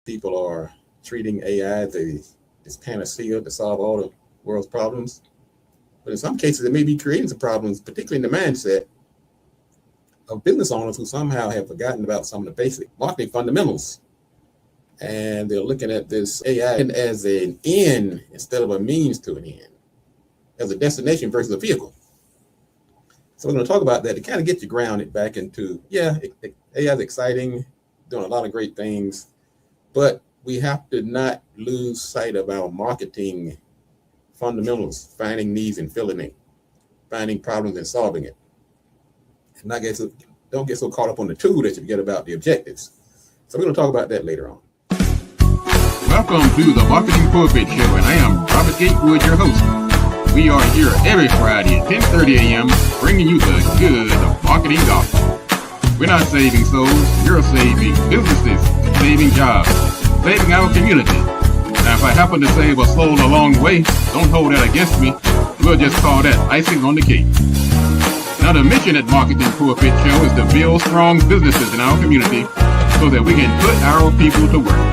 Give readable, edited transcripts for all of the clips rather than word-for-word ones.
people are treating AI as this panacea to solve all the world's problems. But in some cases, it may be creating some problems, particularly in the mindset of business owners who somehow have forgotten about some of the basic marketing fundamentals. And they're looking at this AI as an end instead of a means to an end, as a destination versus a vehicle. So we're going to talk about that to kind of get you grounded back into, AI is exciting, doing a lot of great things, but we have to not lose sight of our marketing fundamentals, finding needs and filling it, finding problems and solving it. And don't get so caught up on the tool that you forget about the objectives. So we're going to talk about that later on. Welcome to the Marketing Pulpit Show, and I am Robert Gatewood, your host. We are here every Friday at 10:30 a.m. bringing you the good of marketing gospel. We're not saving souls, you're saving businesses, saving jobs, saving our community. Now, if I happen to save a soul along the way, don't hold that against me. We'll just call that icing on the cake. Now, the mission at Marketing Pulpit Show is to build strong businesses in our community so that we can put our people to work.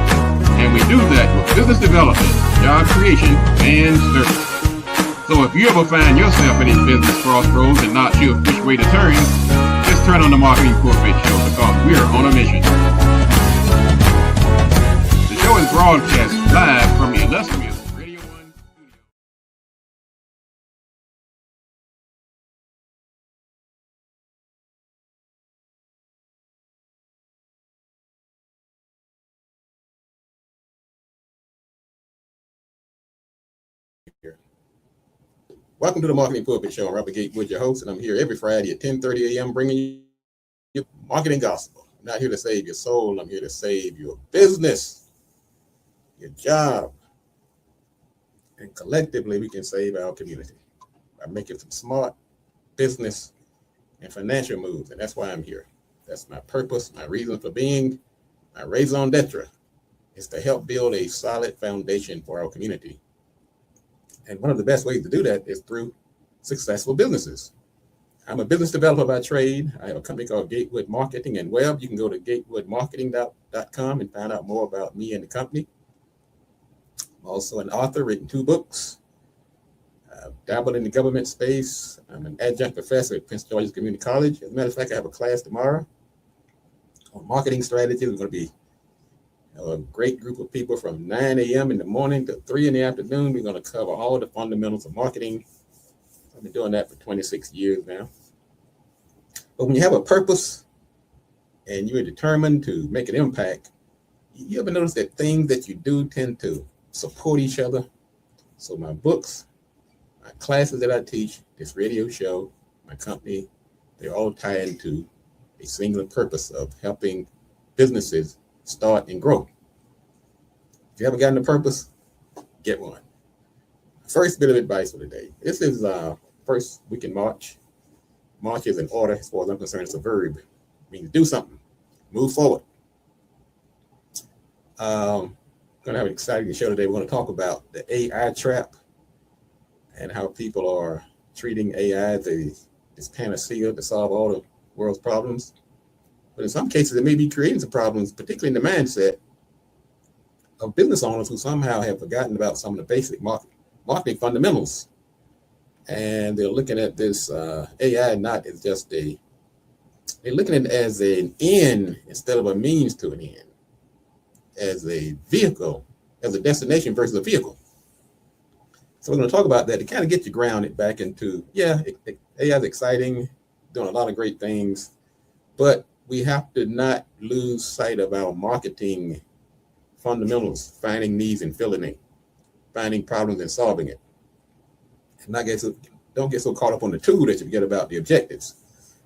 And we do that with business development, job creation, and service. So if you ever find yourself in a business crossroads and not sure which way to turn, just turn on the Marketing Pulpit Show because we're on a mission. The show is broadcast live from the illustrious Radio 1 studio. Welcome to the Marketing Pulpit Show. I'm Robert Gatewood, your host, and I'm here every Friday at 10:30 a.m. bringing you marketing gospel. I'm not here to save your soul. I'm here to save your business, your job, and collectively we can save our community by making some smart business and financial moves, and that's why I'm here. That's my purpose, my reason for being, my raison d'etre is to help build a solid foundation for our community. And one of the best ways to do that is through successful businesses. I'm a business developer by trade. I have a company called Gatewood Marketing and Web. You can go to gatewoodmarketing.com and find out more about me and the company. I'm also an author, written 2 books. I've dabbled in the government space. I'm an adjunct professor at Prince George's Community College. As a matter of fact, I have a class tomorrow on marketing strategies. It's going to be a great group of people from 9 a.m. in the morning to 3 in the afternoon. We're going to cover all the fundamentals of marketing. I've been doing that for 26 years now. But when you have a purpose and you're determined to make an impact, you ever notice that things that you do tend to support each other? So my books, my classes that I teach, this radio show, my company, they all tie into a singular purpose of helping businesses start and grow. If you haven't gotten a purpose, get one. First bit of advice for today. This is first week in March. March is an order, as far as I'm concerned. It's a verb. It means do something, move forward. Going to have an exciting show today. We're going to talk about the AI trap and how people are treating AI as this panacea to solve all the world's problems. But in some cases, it may be creating some problems, particularly in the mindset of business owners who somehow have forgotten about some of the basic marketing fundamentals. And they're looking at this AI not as just they're looking at it as an end instead of a means to an end, as a vehicle, as a destination versus a vehicle. So we're going to talk about that to kind of get you grounded back into, AI is exciting, doing a lot of great things, but we have to not lose sight of our marketing fundamentals, finding needs and filling it, finding problems and solving it. And don't get so caught up on the tool that you forget about the objectives.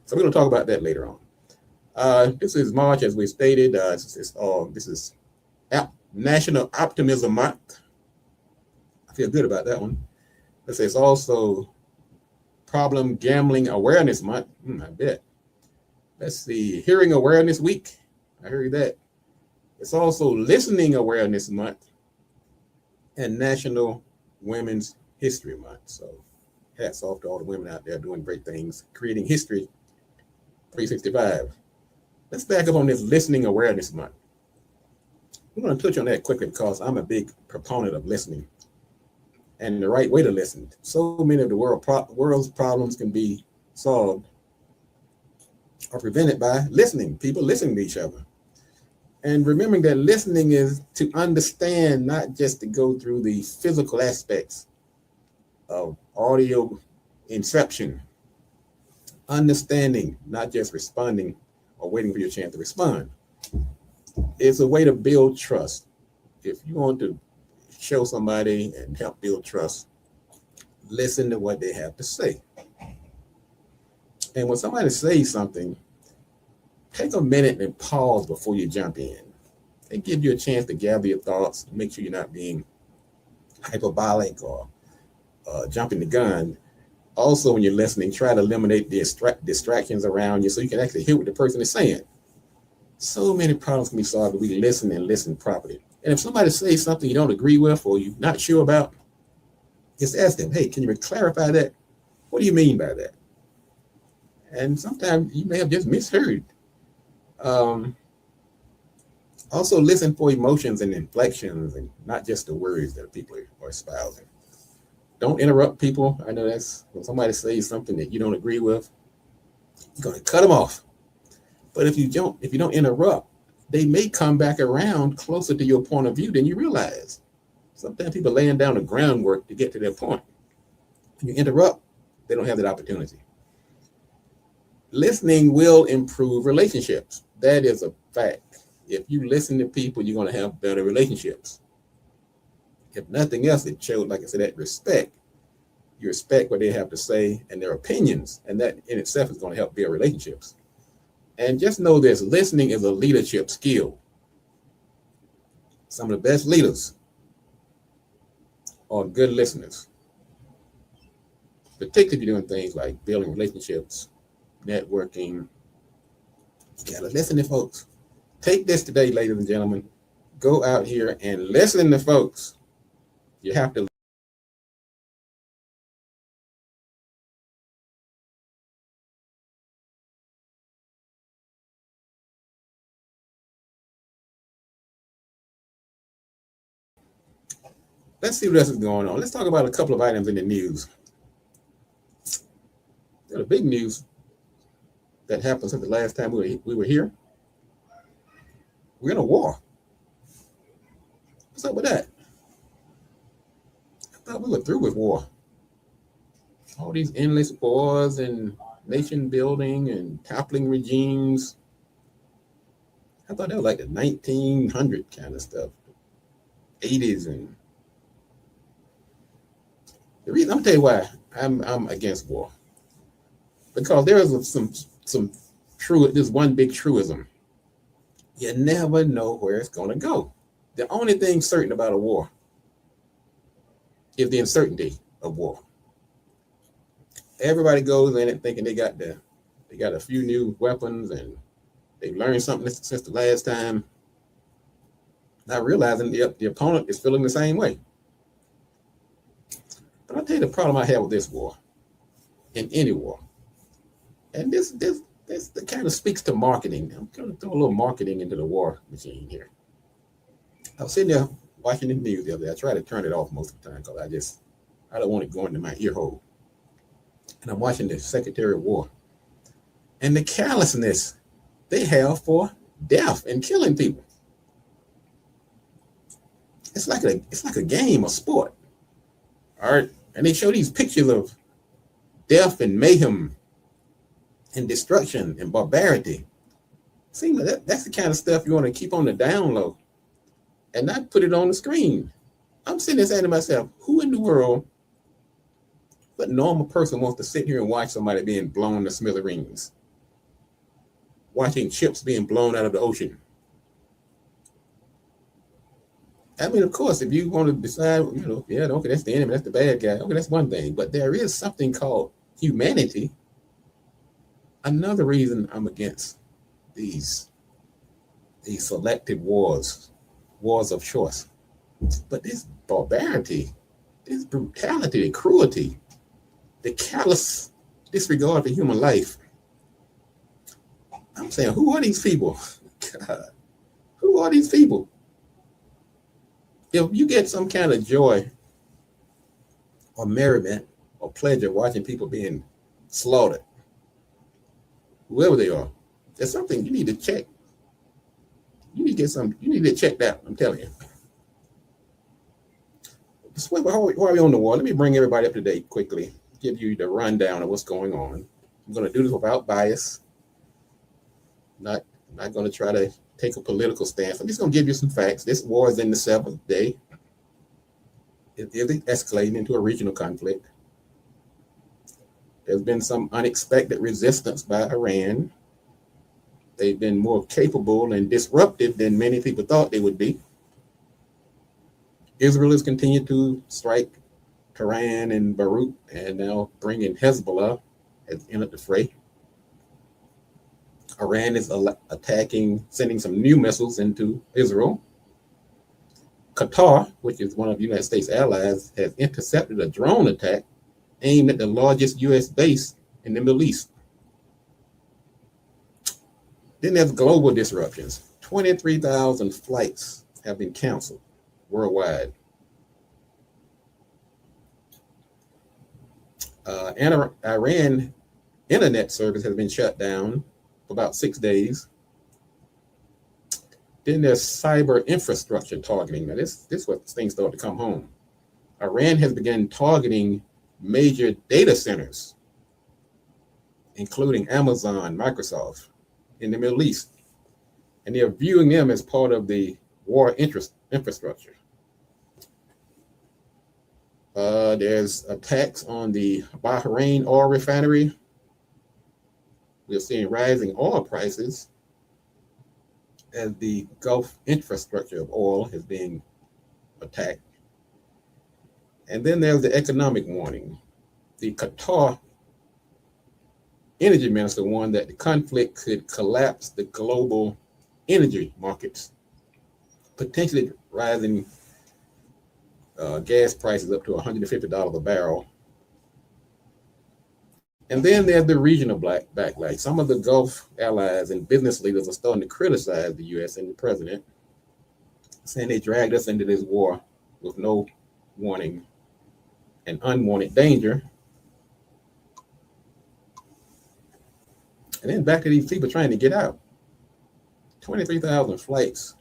So we're going to talk about that later on. This is March, as we stated. This is National Optimism Month. I feel good about that one. It's also Problem Gambling Awareness Month. I bet. Let's see, Hearing Awareness Week. I heard that. It's also Listening Awareness Month and National Women's History Month. So hats off to all the women out there doing great things, creating history 365. Let's back up on this Listening Awareness Month. I'm going to touch on that quickly because I'm a big proponent of listening and the right way to listen. So many of the world's problems can be solved or prevented by listening, people listening to each other. And remembering that listening is to understand, not just to go through the physical aspects of audio inception. Understanding, not just responding or waiting for your chance to respond. It's a way to build trust. If you want to show somebody and help build trust, listen to what they have to say. And when somebody says something, take a minute and pause before you jump in. It gives you a chance to gather your thoughts, make sure you're not being hyperbolic or jumping the gun. Also, when you're listening, try to eliminate the distractions around you so you can actually hear what the person is saying. So many problems can be solved if we listen and listen properly. And if somebody says something you don't agree with or you're not sure about, just ask them, hey, can you clarify that? What do you mean by that? And sometimes you may have just misheard. Also, listen for emotions and inflections and not just the words that people are espousing. Don't interrupt people. I know that's when somebody says something that you don't agree with, you're going to cut them off. But if you don't interrupt, they may come back around closer to your point of view than you realize. Sometimes people laying down the groundwork to get to their point. When you interrupt, they don't have that opportunity. Listening will improve relationships. That is a fact. If you listen to people, you're going to have better relationships. If nothing else, it shows, like I said, that respect. You respect what they have to say and their opinions, and that in itself is going to help build relationships. And just know this, listening is a leadership skill. Some of the best leaders are good listeners. Particularly if you're doing things like building relationships, networking. You gotta listen to folks. Take this today, ladies and gentlemen. Go out here and listen to folks. You have to. Let's see what else is going on. Let's talk about a couple of items in the news. The big news that happened since the last time we were here. We're in a war. What's up with that? I thought we were through with war. All these endless wars and nation building and toppling regimes. I thought that was like the 1900 kind of stuff. 80s. And the reason, I'm tell you why I'm against war. Because there is some true, there's one big truism. You never know where it's going to go. The only thing certain about a war is the uncertainty of war. Everybody goes in it thinking they got a few new weapons and they've learned something since the last time, not realizing the opponent is feeling the same way. But I'll tell you the problem I have with this war, in any war, and this kind of speaks to marketing. I'm going to throw a little marketing into the war machine here. I was sitting there watching the news the other day. I try to turn it off most of the time because I don't want it going to my ear hole. And I'm watching the Secretary of War and the callousness they have for death and killing people. It's like a game, a sport. All right. And they show these pictures of death and mayhem and destruction and barbarity. Seems like that's the kind of stuff you want to keep on the down low and not put it on the screen. I'm sitting there saying to myself, who in the world, what normal person wants to sit here and watch somebody being blown to smithereens? Watching ships being blown out of the ocean. I mean, of course, if you want to decide, okay, that's the enemy, that's the bad guy. Okay, that's one thing. But there is something called humanity. Another reason I'm against these selective wars of choice. But this barbarity, this brutality, the cruelty, the callous disregard for human life. I'm saying, who are these people? God, who are these people? If you get some kind of joy or merriment or pleasure watching people being slaughtered, whoever they are, there's something you need to check. You need to get some. You need to check that. I'm telling you. While we're on the wall, let me bring everybody up to date quickly. Give you the rundown of what's going on. I'm going to do this without bias. Not going to try to take a political stance. I'm just going to give you some facts. This war is in the seventh day. It is escalating into a regional conflict. There's been some unexpected resistance by Iran. They've been more capable and disruptive than many people thought they would be. Israel has continued to strike Tehran and Beirut, and now bringing Hezbollah has entered the fray. Iran is attacking, sending some new missiles into Israel. Qatar, which is one of the United States allies, has intercepted a drone attack aimed at the largest U.S. base in the Middle East. Then there's global disruptions. 23,000 flights have been canceled worldwide. Iran internet service has been shut down for about 6 days. Then there's cyber infrastructure targeting. Now this what things start to come home. Iran has begun targeting major data centers, including Amazon, Microsoft, in the Middle East. And they're viewing them as part of the war infrastructure. There's attacks on the Bahrain oil refinery. We're seeing rising oil prices as the Gulf infrastructure of oil is being attacked. And then there's the economic warning. The Qatar energy minister warned that the conflict could collapse the global energy markets, potentially rising gas prices up to $150 a barrel. And then there's the regional backlash. Some of the Gulf allies and business leaders are starting to criticize the U.S. and the president, saying they dragged us into this war with no warning and unwanted danger. And then back to these people trying to get out. 23,000 flights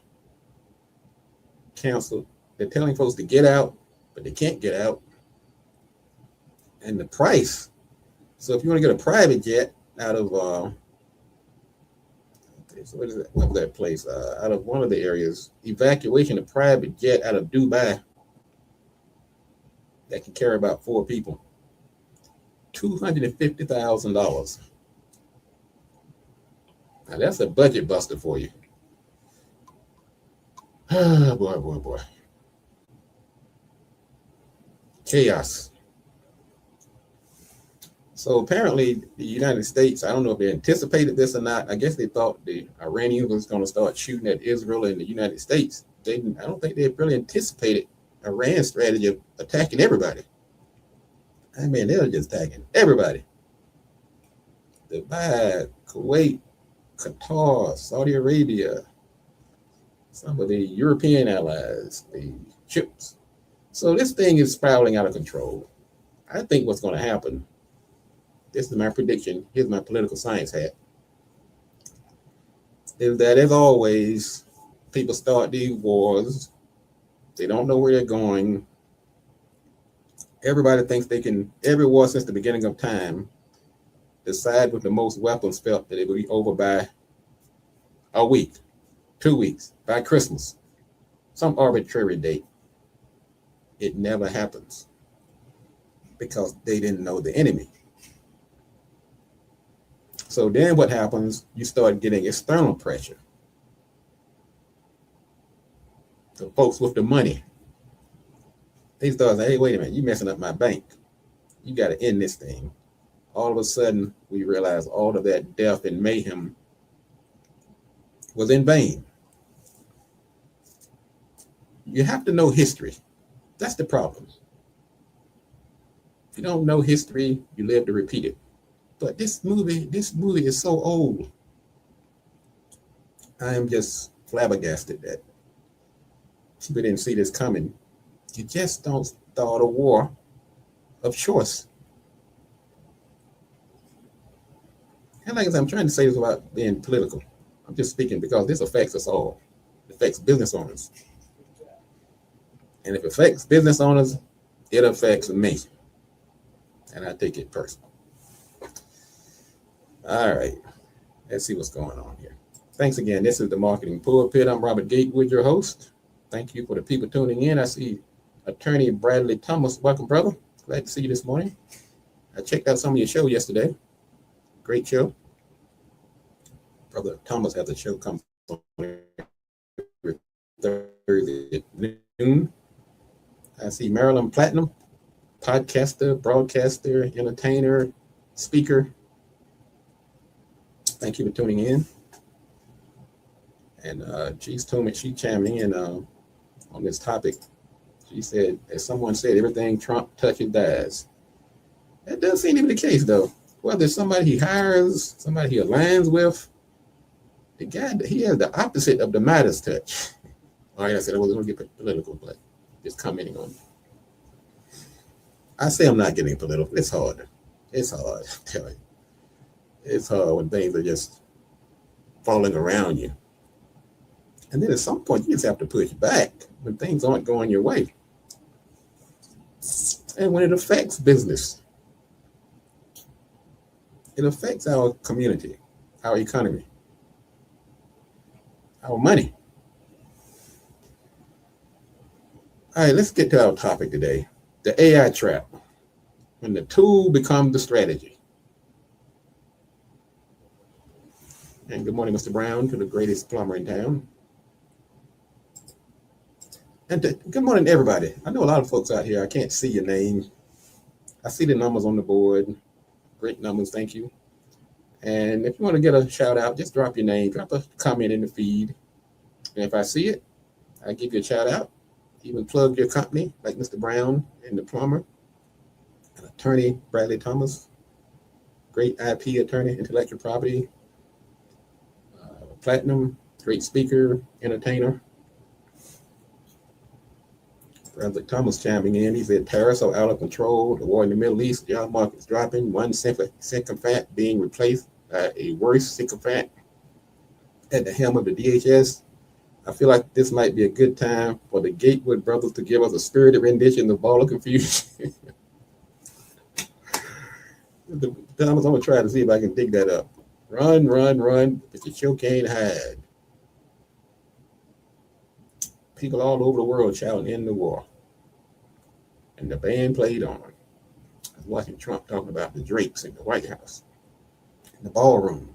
canceled. They're telling folks to get out, but they can't get out. And the price. So if you want to get a private jet out of, so what is that? What was that place? Out of one of the areas, evacuation of private jet out of Dubai that can carry about 4 people. $250,000. Now that's a budget buster for you. Ah, boy. Chaos. So apparently the United States, I don't know if they anticipated this or not. I guess they thought the Iranians was going to start shooting at Israel and the United States. I don't think they really anticipated Iran's strategy of attacking everybody. I mean, they were just attacking everybody. Dubai, Kuwait, Qatar, Saudi Arabia, some of the European allies, the chips. So this thing is spiraling out of control. I think what's going to happen, this is my prediction, here's my political science hat, is that as always, people start these wars, they don't know where they're going. Everybody thinks they can, every war since the beginning of time, decide with the most weapons felt that it will be over by a week, 2 weeks, by Christmas, some arbitrary date. It never happens because they didn't know the enemy. So then what happens? You start getting external pressure. The folks with the money, they start saying, hey, wait a minute, you messing up my bank. You got to end this thing. All of a sudden, we realize all of that death and mayhem was in vain. You have to know history. That's the problem. If you don't know history, you live to repeat it. But this movie is so old. I am just flabbergasted that People didn't see this coming. You just don't start a war of choice. And like I said, I'm trying to say this without being political. I'm just speaking because this affects us all. It affects business owners. And if it affects business owners, it affects me. And I take it personal. All right. Let's see what's going on here. Thanks again. This is the Marketing Pulpit. I'm Robert Gatewood, your host. Thank you for the people tuning in. I see Attorney Bradley Thomas. Welcome, brother. Glad to see you this morning. I checked out some of your show yesterday. Great show. Brother Thomas has a show come Thursday at noon. I see Marilyn Platinum, podcaster, broadcaster, entertainer, speaker. Thank you for tuning in. And she chimed in on this topic. She said, as someone said, everything Trump touches dies. That does seem to be the case, though. Whether it's somebody he hires, somebody he aligns with, the guy, he has the opposite of the Midas touch. All right, I said I wasn't going to get political, but just commenting on it. I say I'm not getting political. It's hard. It's hard, I tell you. It's hard when things are just falling around you. And then at some point, you just have to push back when things aren't going your way. And when it affects business, it affects our community, our economy, our money. All right, let's get to our topic today, the AI trap, when the tool becomes the strategy. And good morning, Mr. Brown, to the greatest plumber in town. And good morning to everybody. I know a lot of folks out here, I can't see your name. I see the numbers on the board. Great numbers, thank you. And if you want to get a shout out, just drop your name, drop a comment in the feed. And if I see it, I give you a shout out. Even plug your company, like Mr. Brown and the plumber, and Attorney Bradley Thomas, great IP attorney, intellectual property, platinum, great speaker, entertainer. Bradley Thomas chiming in. He said tariffs are out of control. The war in the Middle East, job market's dropping. One sycophant being replaced by a worse sycophant at the helm of the DHS. I feel like this might be a good time for the Gatewood brothers to give us a spirited rendition of Ball of Confusion. Thomas, I'm going to try to see if I can dig that up. Run, run, run, but you sure can't hide. People all over the world shouting "End the war." And the band played on. I was watching Trump talking about the drapes in the White House, in the ballroom.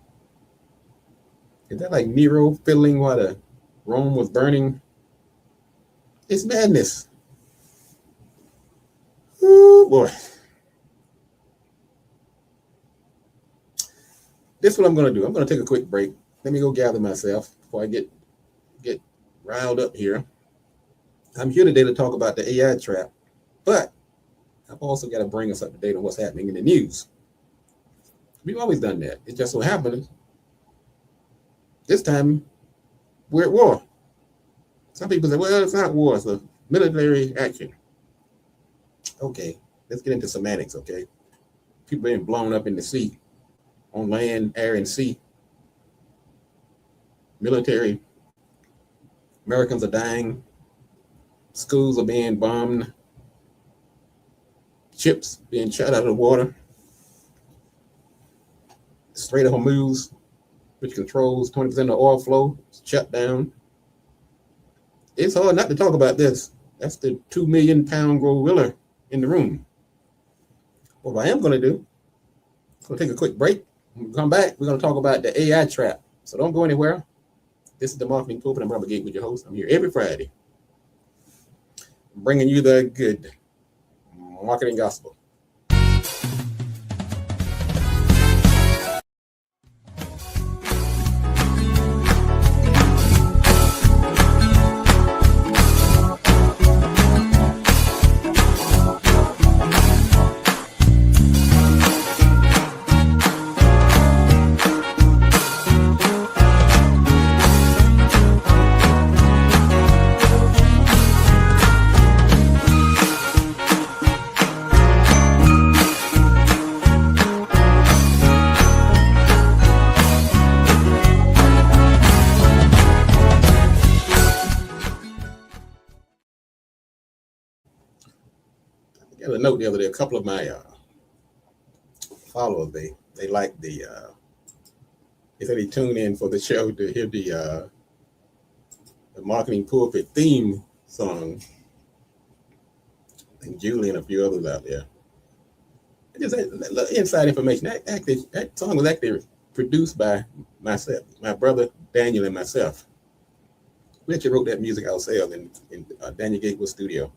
Is that like Nero fiddling while the Rome was burning? It's madness. Oh boy. This is what I'm going to do. I'm going to take a quick break. Let me go gather myself before I get riled up here. I'm here today to talk about the AI trap, but I've also got to bring us up to date on what's happening in the news. We've always done that. It just so happened this time we're at war. Some people say, well, it's not war, it's a military action. Okay, let's get into semantics, okay? People being blown up in the sea, on land, air, and sea. Military. Americans are dying. Schools are being bombed. Ships being shot out of the water. Strait of Hormuz, which controls 20% of the oil flow, shut down. It's hard not to talk about this. That's the 2 million pound gorilla in the room. What I am going to do, I'm going to take a quick break. When we come back, we're going to talk about the AI trap. So don't go anywhere. This is the Marketing Pulpit. I'm Robert Gatewood, your host. I'm here every Friday, bringing you the good marketing gospel. got a note the other day. A couple of my followers, they like they said they tune in for the show to hear the marketing pulpit theme song. And Julie and a few others out there. Just a little inside information. That song was actually produced by myself, my brother Daniel, and myself. We actually wrote that music ourselves in Daniel Gatewood studio,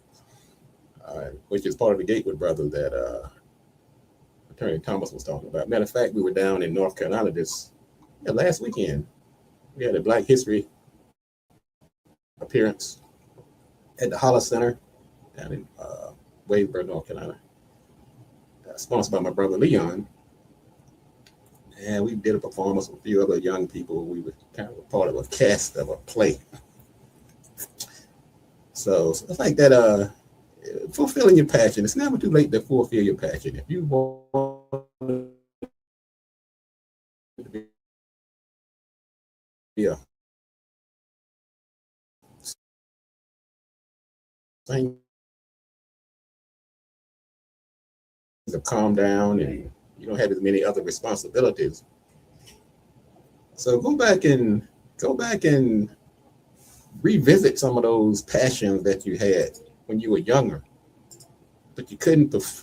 which is part of the Gatewood brothers that Attorney Thomas was talking about. Matter of fact, we were down in North Carolina last weekend. We had a Black History appearance at the Hollis Center down in Wadesboro, North Carolina, sponsored by my brother Leon. And we did a performance with a few other young people. We were kind of a part of a cast of a play. So it's like that, fulfilling your passion. It's never too late to fulfill your passion. If you want to be a thing to calm down and you don't have as many other responsibilities. So go back and revisit some of those passions that you had when you were younger, but you couldn't pursue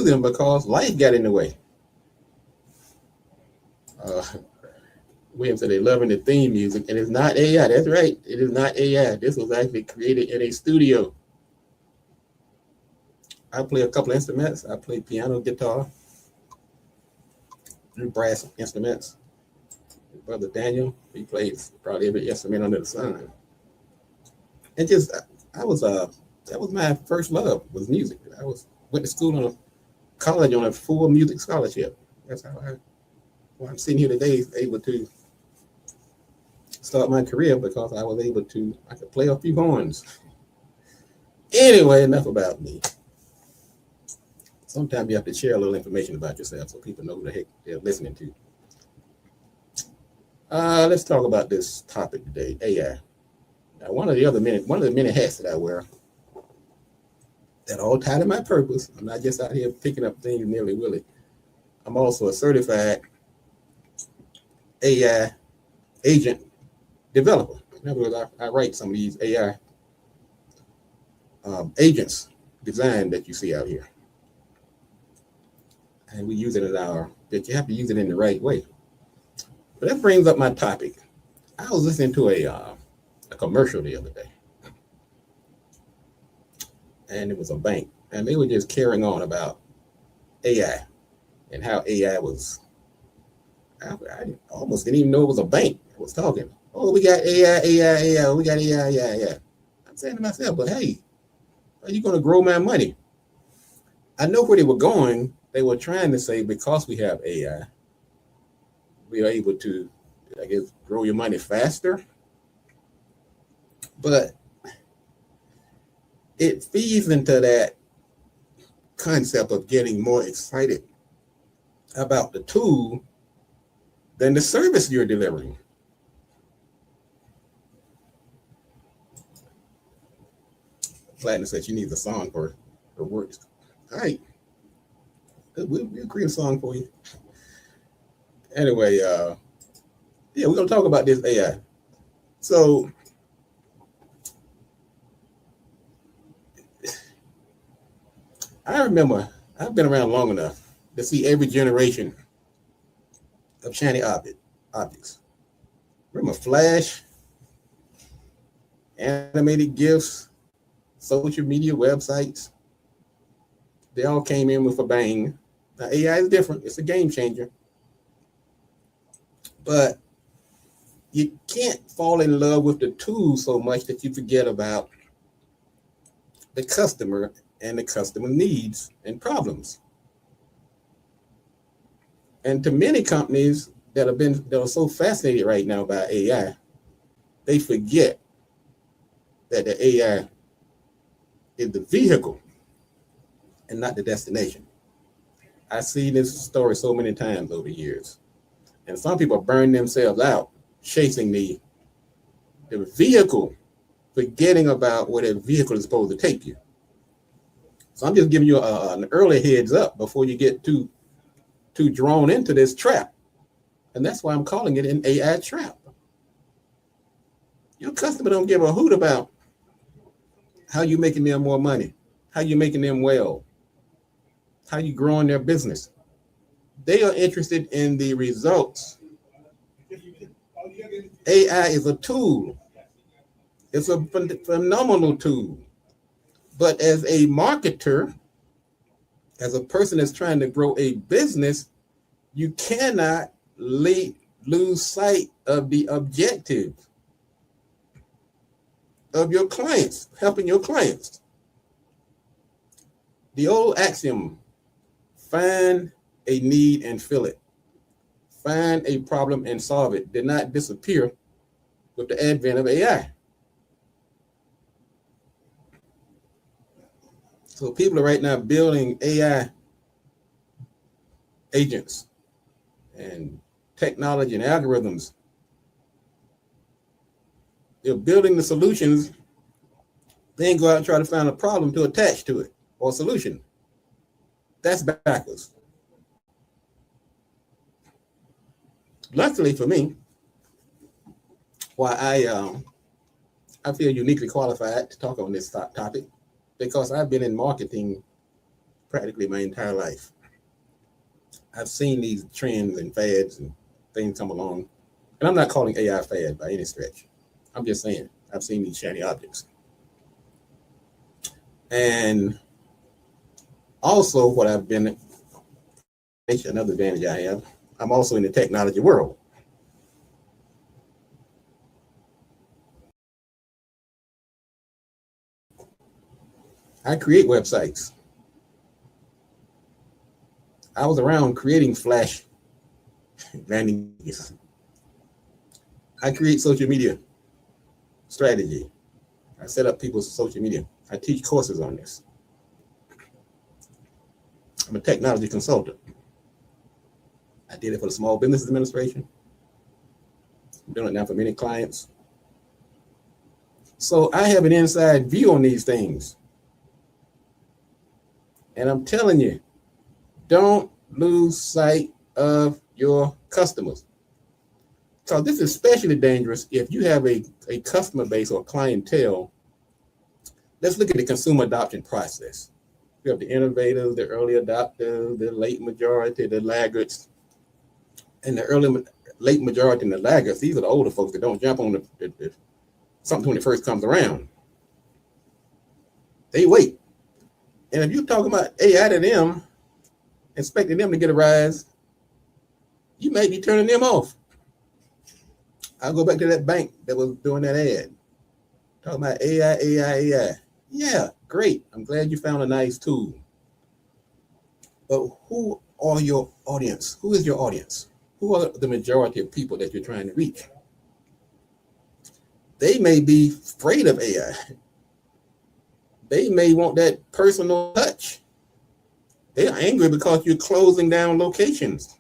them because life got in the way. William said they're loving the theme music, and it's not AI. That's right. It is not AI. This was actually created in a studio. I play a couple of instruments. I play piano, guitar, and brass instruments. My brother Daniel, he plays probably every instrument under the sun. And just, that was my first love, was music. Went to school on college on a full music scholarship. That's how I'm sitting here today, able to start my career because I could play a few horns. Anyway, enough about me. Sometimes you have to share a little information about yourself so people know who the heck they're listening to. Let's talk about this topic today, AI. Now, one of the many hats that I wear that all tied to my purpose. I'm not just out here picking up things nilly-willy. I'm also a certified AI agent developer. In other words, I write some of these AI agents design that you see out here. And we use it but you have to use it in the right way. But that brings up my topic. I was listening to a commercial the other day. And it was a bank. And they were just carrying on about AI and how AI was, I almost didn't even know it was a bank. I was talking, oh, we got AI, we got AI. I'm saying to myself, but hey, are you going to grow my money? I know where they were going. They were trying to say, because we have AI, we are able to, I guess, grow your money faster. But it feeds into that concept of getting more excited about the tool than the service you're delivering. Platinum said she needs a song for her works. All right. We'll create a song for you. Anyway, we're going to talk about this AI. So, I remember, I've been around long enough to see every generation of shiny objects. Remember Flash, animated GIFs, social media websites. They all came in with a bang. Now, AI is different. It's a game changer. But you can't fall in love with the tool so much that you forget about the customer and the customer needs and problems. And to many companies that are so fascinated right now by AI, they forget that the AI is the vehicle and not the destination. I've seen this story so many times over the years. And some people burn themselves out chasing the vehicle forgetting about where that vehicle is supposed to take you. So I'm just giving you an early heads up before you get too drawn into this trap. And that's why I'm calling it an AI trap. Your customer don't give a hoot about how you making them more money, how you making them well, how you growing their business. They are interested in the results. AI is a tool. It's a phenomenal tool. But as a marketer, as a person that's trying to grow a business, you cannot lose sight of the objective of your clients, helping your clients. The old axiom, find a need and fill it. Find a problem and solve it, did not disappear with the advent of AI. So people are right now building AI agents and technology and algorithms. They're building the solutions, then go out and try to find a problem to attach to it or a solution. That's backwards. Luckily for me, why I feel uniquely qualified to talk on this topic, because I've been in marketing practically my entire life. I've seen these trends and fads and things come along, and I'm not calling AI fad by any stretch. I'm just saying I've seen these shiny objects. And also what I've been, another advantage I have, I'm also in the technology world. I create websites. I was around creating Flash landings. I create social media strategy. I set up people's social media. I teach courses on this. I'm a technology consultant. I did it for the Small Business Administration. I'm doing it now for many clients. So I have an inside view on these things. And I'm telling you, don't lose sight of your customers. So this is especially dangerous if you have a customer base or clientele. Let's look at the consumer adoption process. You have the innovators, the early adopters, the late majority, the laggards. And the late majority and the laggards, these are the older folks that don't jump on something when it first comes around. They wait. And if you're talking about AI to them, expecting them to get a rise, you may be turning them off. I'll go back to that bank that was doing that ad. Talking about AI. Yeah, great. I'm glad you found a nice tool. But who are your audience? Who is your audience? Who are the majority of people that you're trying to reach? They may be afraid of AI. They may want that personal touch. They're angry because you're closing down locations.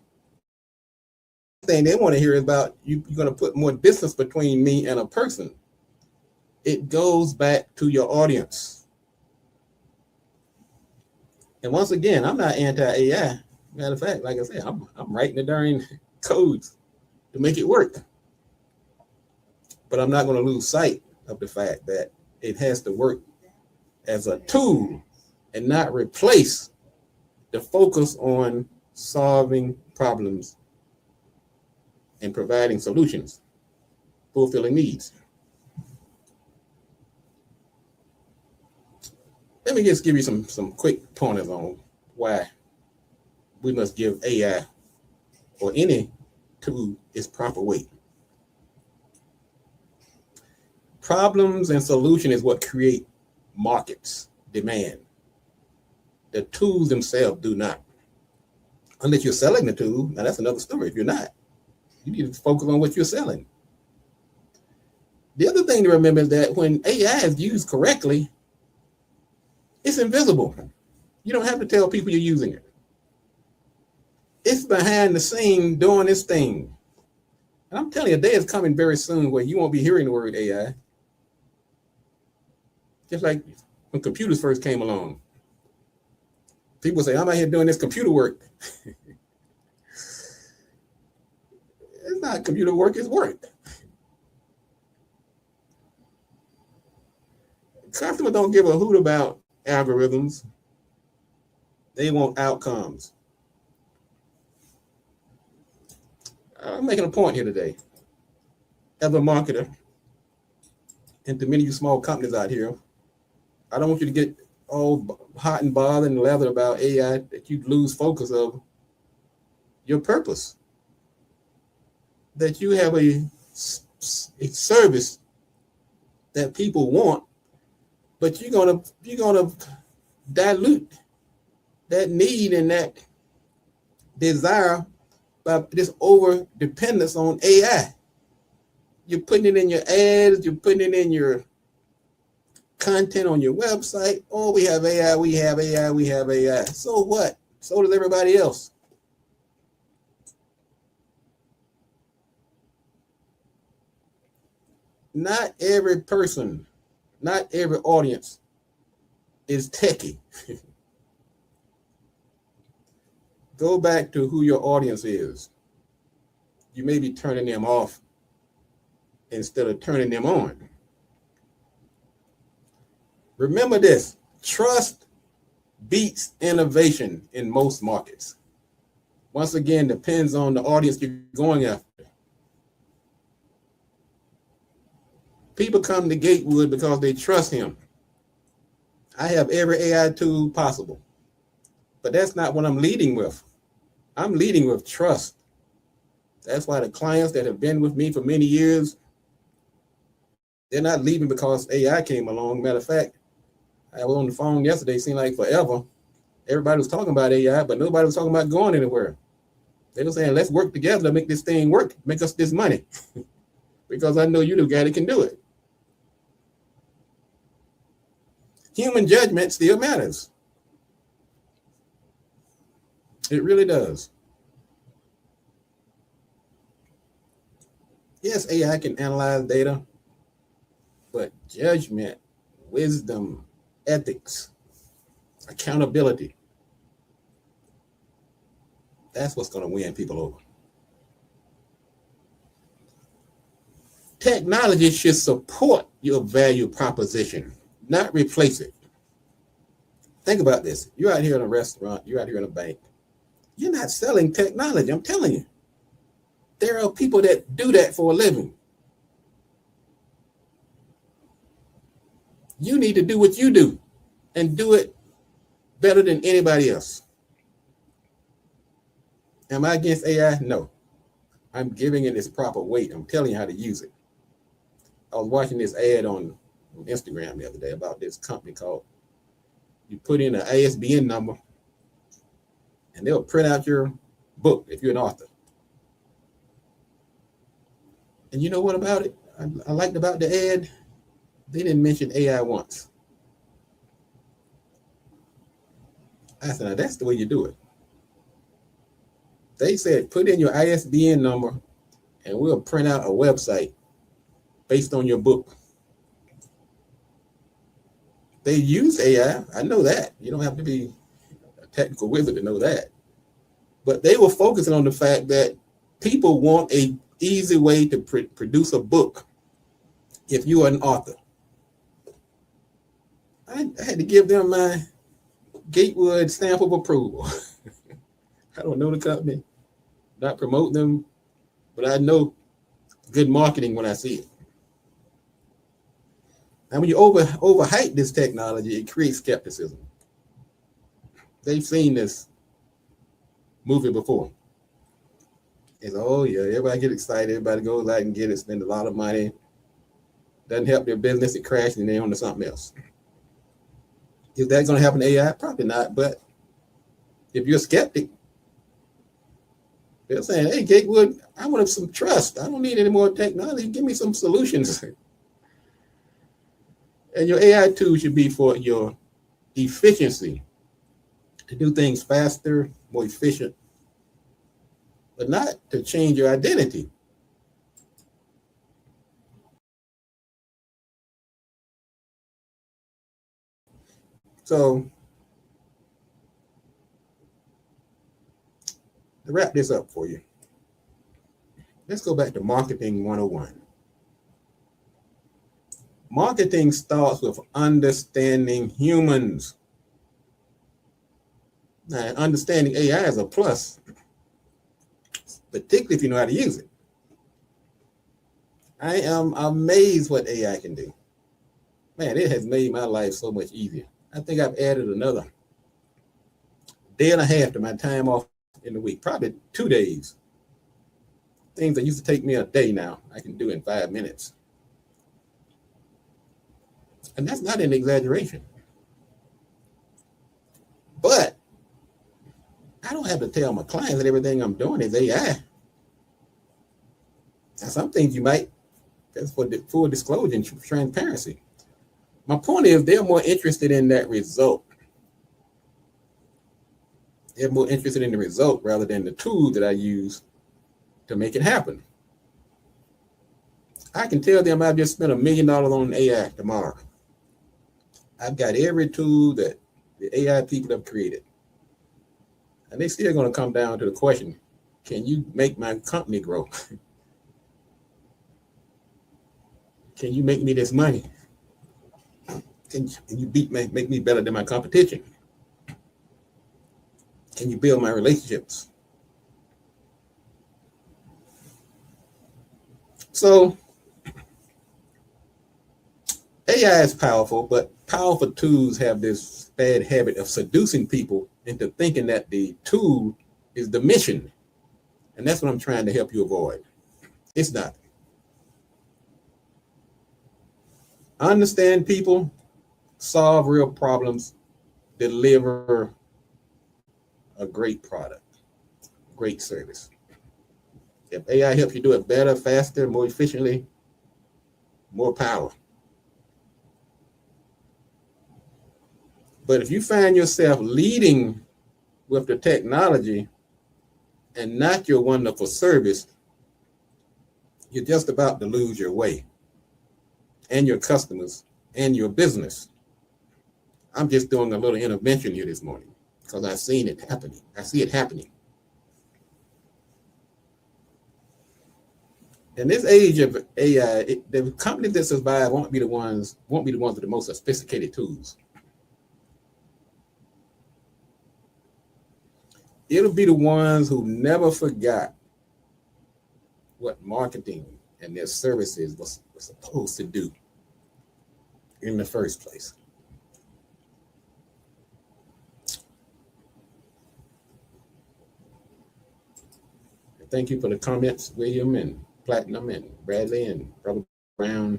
The thing they want to hear is about you're going to put more distance between me and a person. It goes back to your audience. And once again, I'm not anti-AI. Matter of fact, like I said, I'm writing the darn codes to make it work. But I'm not going to lose sight of the fact that it has to work as a tool and not replace the focus on solving problems and providing solutions, fulfilling needs. Let me just give you some quick pointers on why we must give AI or any tool its proper weight. Problems and solution is what create markets, demand. The tools themselves do not. Unless you're selling the tool, now that's another story. If you're not, you need to focus on what you're selling. The other thing to remember is that when AI is used correctly, it's invisible. You don't have to tell people you're using it. It's behind the scene doing its thing. And I'm telling you, a day is coming very soon where you won't be hearing the word AI. Just like when computers first came along. People say, I'm out here doing this computer work. It's not computer work, it's work. Customers don't give a hoot about algorithms. They want outcomes. I'm making a point here today. As a marketer, and to many of you small companies out here, I don't want you to get all hot and bothered and leathered about AI that you lose focus of your purpose. That you have a service that people want, but you're gonna dilute that need and that desire by this over dependence on AI. You're putting it in your ads, you're putting it in your content on your website. Oh, we have AI, we have AI, we have AI. So what? So does everybody else. Not every person, not every audience is techie. Go back to who your audience is. You may be turning them off instead of turning them on. Remember this, trust beats innovation in most markets. Once again, depends on the audience you're going after. People come to Gatewood because they trust him. I have every AI tool possible, but that's not what I'm leading with. I'm leading with trust. That's why the clients that have been with me for many years, they're not leaving because AI came along. Matter of fact, I was on the phone yesterday, it seemed like forever. Everybody was talking about AI, but nobody was talking about going anywhere. They were saying, let's work together to make this thing work, make us this money. Because I know you're the guy that can do it. Human judgment still matters. It really does. Yes, AI can analyze data, but judgment, wisdom, ethics, accountability, that's what's going to win people over. Technology should support your value proposition, not replace it. Think about this. You're out here in a restaurant, you're out here in a bank. You're not selling technology, I'm telling you. There are people that do that for a living. You need to do what you do and do it better than anybody else. Am I against AI? No. I'm giving it its proper weight. I'm telling you how to use it. I was watching this ad on Instagram the other day about this company called, you put in an ISBN number and they'll print out your book if you're an author. And you know what about it? I liked about the ad, they didn't mention AI once. I said, now that's the way you do it. They said, put in your ISBN number and we'll print out a website based on your book. They use AI, I know that. You don't have to be a technical wizard to know that. But they were focusing on the fact that people want an easy way to produce a book if you are an author. I had to give them my Gatewood stamp of approval. I don't know the company, not promote them, but I know good marketing when I see it. Now, when you overhype this technology, it creates skepticism. They've seen this movie before. It's, oh yeah, everybody get excited, everybody goes out and get it, spend a lot of money. Doesn't help their business, it crashes and they're on to something else. Is that going to happen to AI? Probably not, but if you're a skeptic, they're saying, hey, Gatewood, I want some trust. I don't need any more technology. Give me some solutions. And your AI tool should be for your efficiency, to do things faster, more efficient, but not to change your identity. So to wrap this up for you, let's go back to Marketing 101. Marketing starts with understanding humans. Now, understanding AI is a plus, particularly if you know how to use it. I am amazed what AI can do. Man, it has made my life so much easier. I think I've added another day and a half to my time off in the week, probably 2 days. Things that used to take me a day now, I can do in 5 minutes. And that's not an exaggeration. But I don't have to tell my clients that everything I'm doing is AI. Now, some things you might, that's for full disclosure and transparency. My point is they're more interested in that result. They're more interested in the result rather than the tool that I use to make it happen. I can tell them I've just spent $1 million on AI tomorrow. I've got every tool that the AI people have created. And they're still going to come down to the question, can you make my company grow? Can you make me this money? Can you make me better than my competition? Can you build my relationships? So AI is powerful, but powerful tools have this bad habit of seducing people into thinking that the tool is the mission. And that's what I'm trying to help you avoid. It's not. Understand people, solve real problems, deliver a great product, great service. If AI helps you do it better, faster, more efficiently, more power. But if you find yourself leading with the technology and not your wonderful service, you're just about to lose your way and your customers and your business. I'm just doing a little intervention here this morning because I've seen it happening. I see it happening. In this age of AI, the companies that survive won't be the ones with the most sophisticated tools. It'll be the ones who never forgot what marketing and their services was supposed to do in the first place. Thank you for the comments, William and Platinum and Bradley and Brother Brown.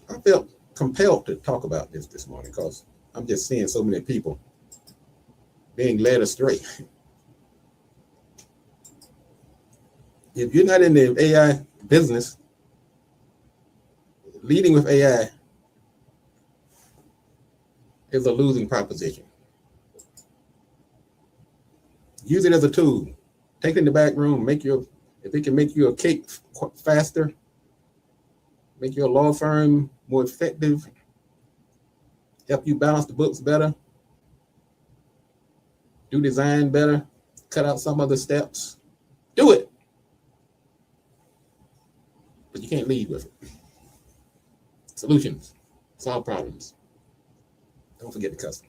I felt compelled to talk about this morning because I'm just seeing so many people being led astray. If you're not in the AI business, leading with AI is a losing proposition. Use it as a tool. Take it in the back room. If it can make you a cake faster, make your law firm more effective, help you balance the books better, do design better, cut out some other steps, do it. But you can't lead with it. Solutions, solve problems. Don't forget the customer.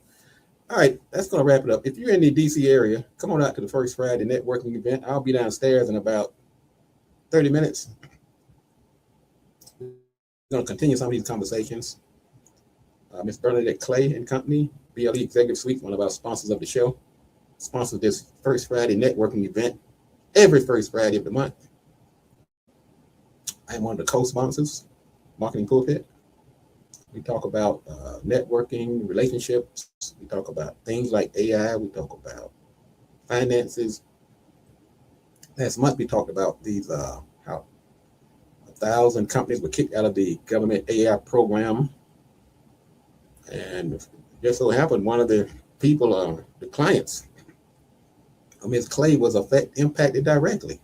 All right, that's going to wrap it up. If you're in the DC area, come on out to the First Friday networking event. I'll be downstairs in about 30 minutes. We're going to continue some of these conversations. Ms. Bernadette Clay and Company, BLE Executive Suite, one of our sponsors of the show, sponsors this First Friday networking event every first Friday of the month. I am one of the co-sponsors, Marketing Pulpit. We talk about networking, relationships. We talk about things like AI. We talk about finances. Last month, we talked about these how 1,000 companies were kicked out of the government AI program. And just so happened, one of the people, the clients, Ms. Clay, was impacted directly.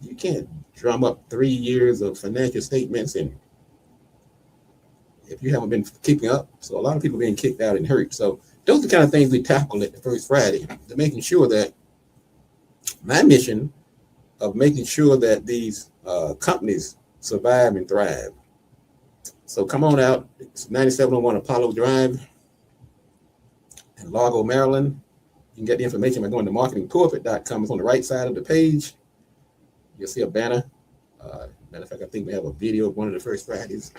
You can't drum up 3 years of financial statements and if you haven't been keeping up. So a lot of people being kicked out and hurt. So those are the kind of things we tackle at the first Friday, to making sure that my mission of making sure that these companies survive and thrive. So come on out. It's 9701 Apollo Drive in Largo, Maryland. You can get the information by going to marketingpulpit.com. It's on the right side of the page. You'll see a banner. Matter of fact, I think we have a video of one of the first Fridays.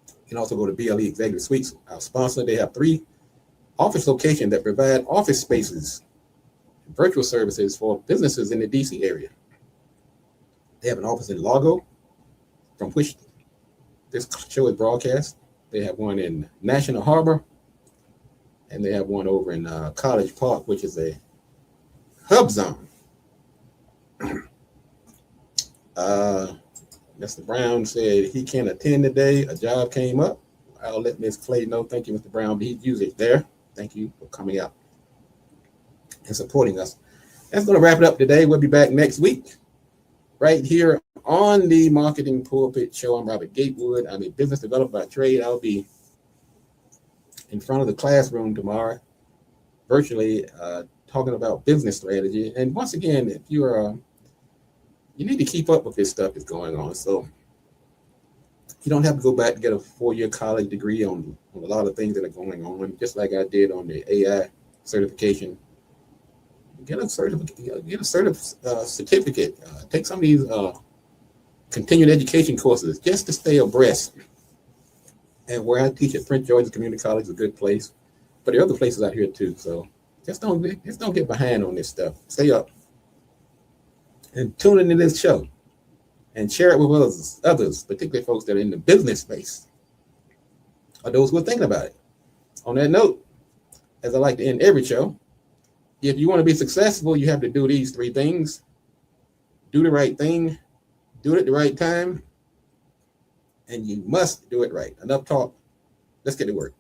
You can also go to BLE Executive Suites, our sponsor. They have 3 office locations that provide office spaces, virtual services for businesses in the DC area. They have an office in Largo, from which this show is broadcast. They have one in National Harbor, and they have one over in College Park, which is a hub zone. Mr. Brown said he can't attend today. A job came up. I'll let Ms. Clay know. Thank you, Mr. Brown. He's usually there. Thank you for coming out and supporting us. That's going to wrap it up today. We'll be back next week right here on the Marketing Pulpit Show. I'm Robert Gatewood. I'm a business developer by trade. I'll be in front of the classroom tomorrow, virtually talking about business strategy. And once again, if you are you need to keep up with this stuff that's going on. So you don't have to go back and get a 4-year college degree on a lot of things that are going on, just like I did on the AI certification. Get a certificate. Take some of these continuing education courses just to stay abreast. And where I teach at Prince George's Community College is a good place, but there are other places out here too. So just don't get behind on this stuff. Stay up and tune into this show and share it with others, particularly folks that are in the business space or those who are thinking about it. On that note, as I like to end every show, if you want to be successful, you have to do these 3 things. Do the right thing, do it at the right time, and you must do it right. Enough talk. Let's get to work.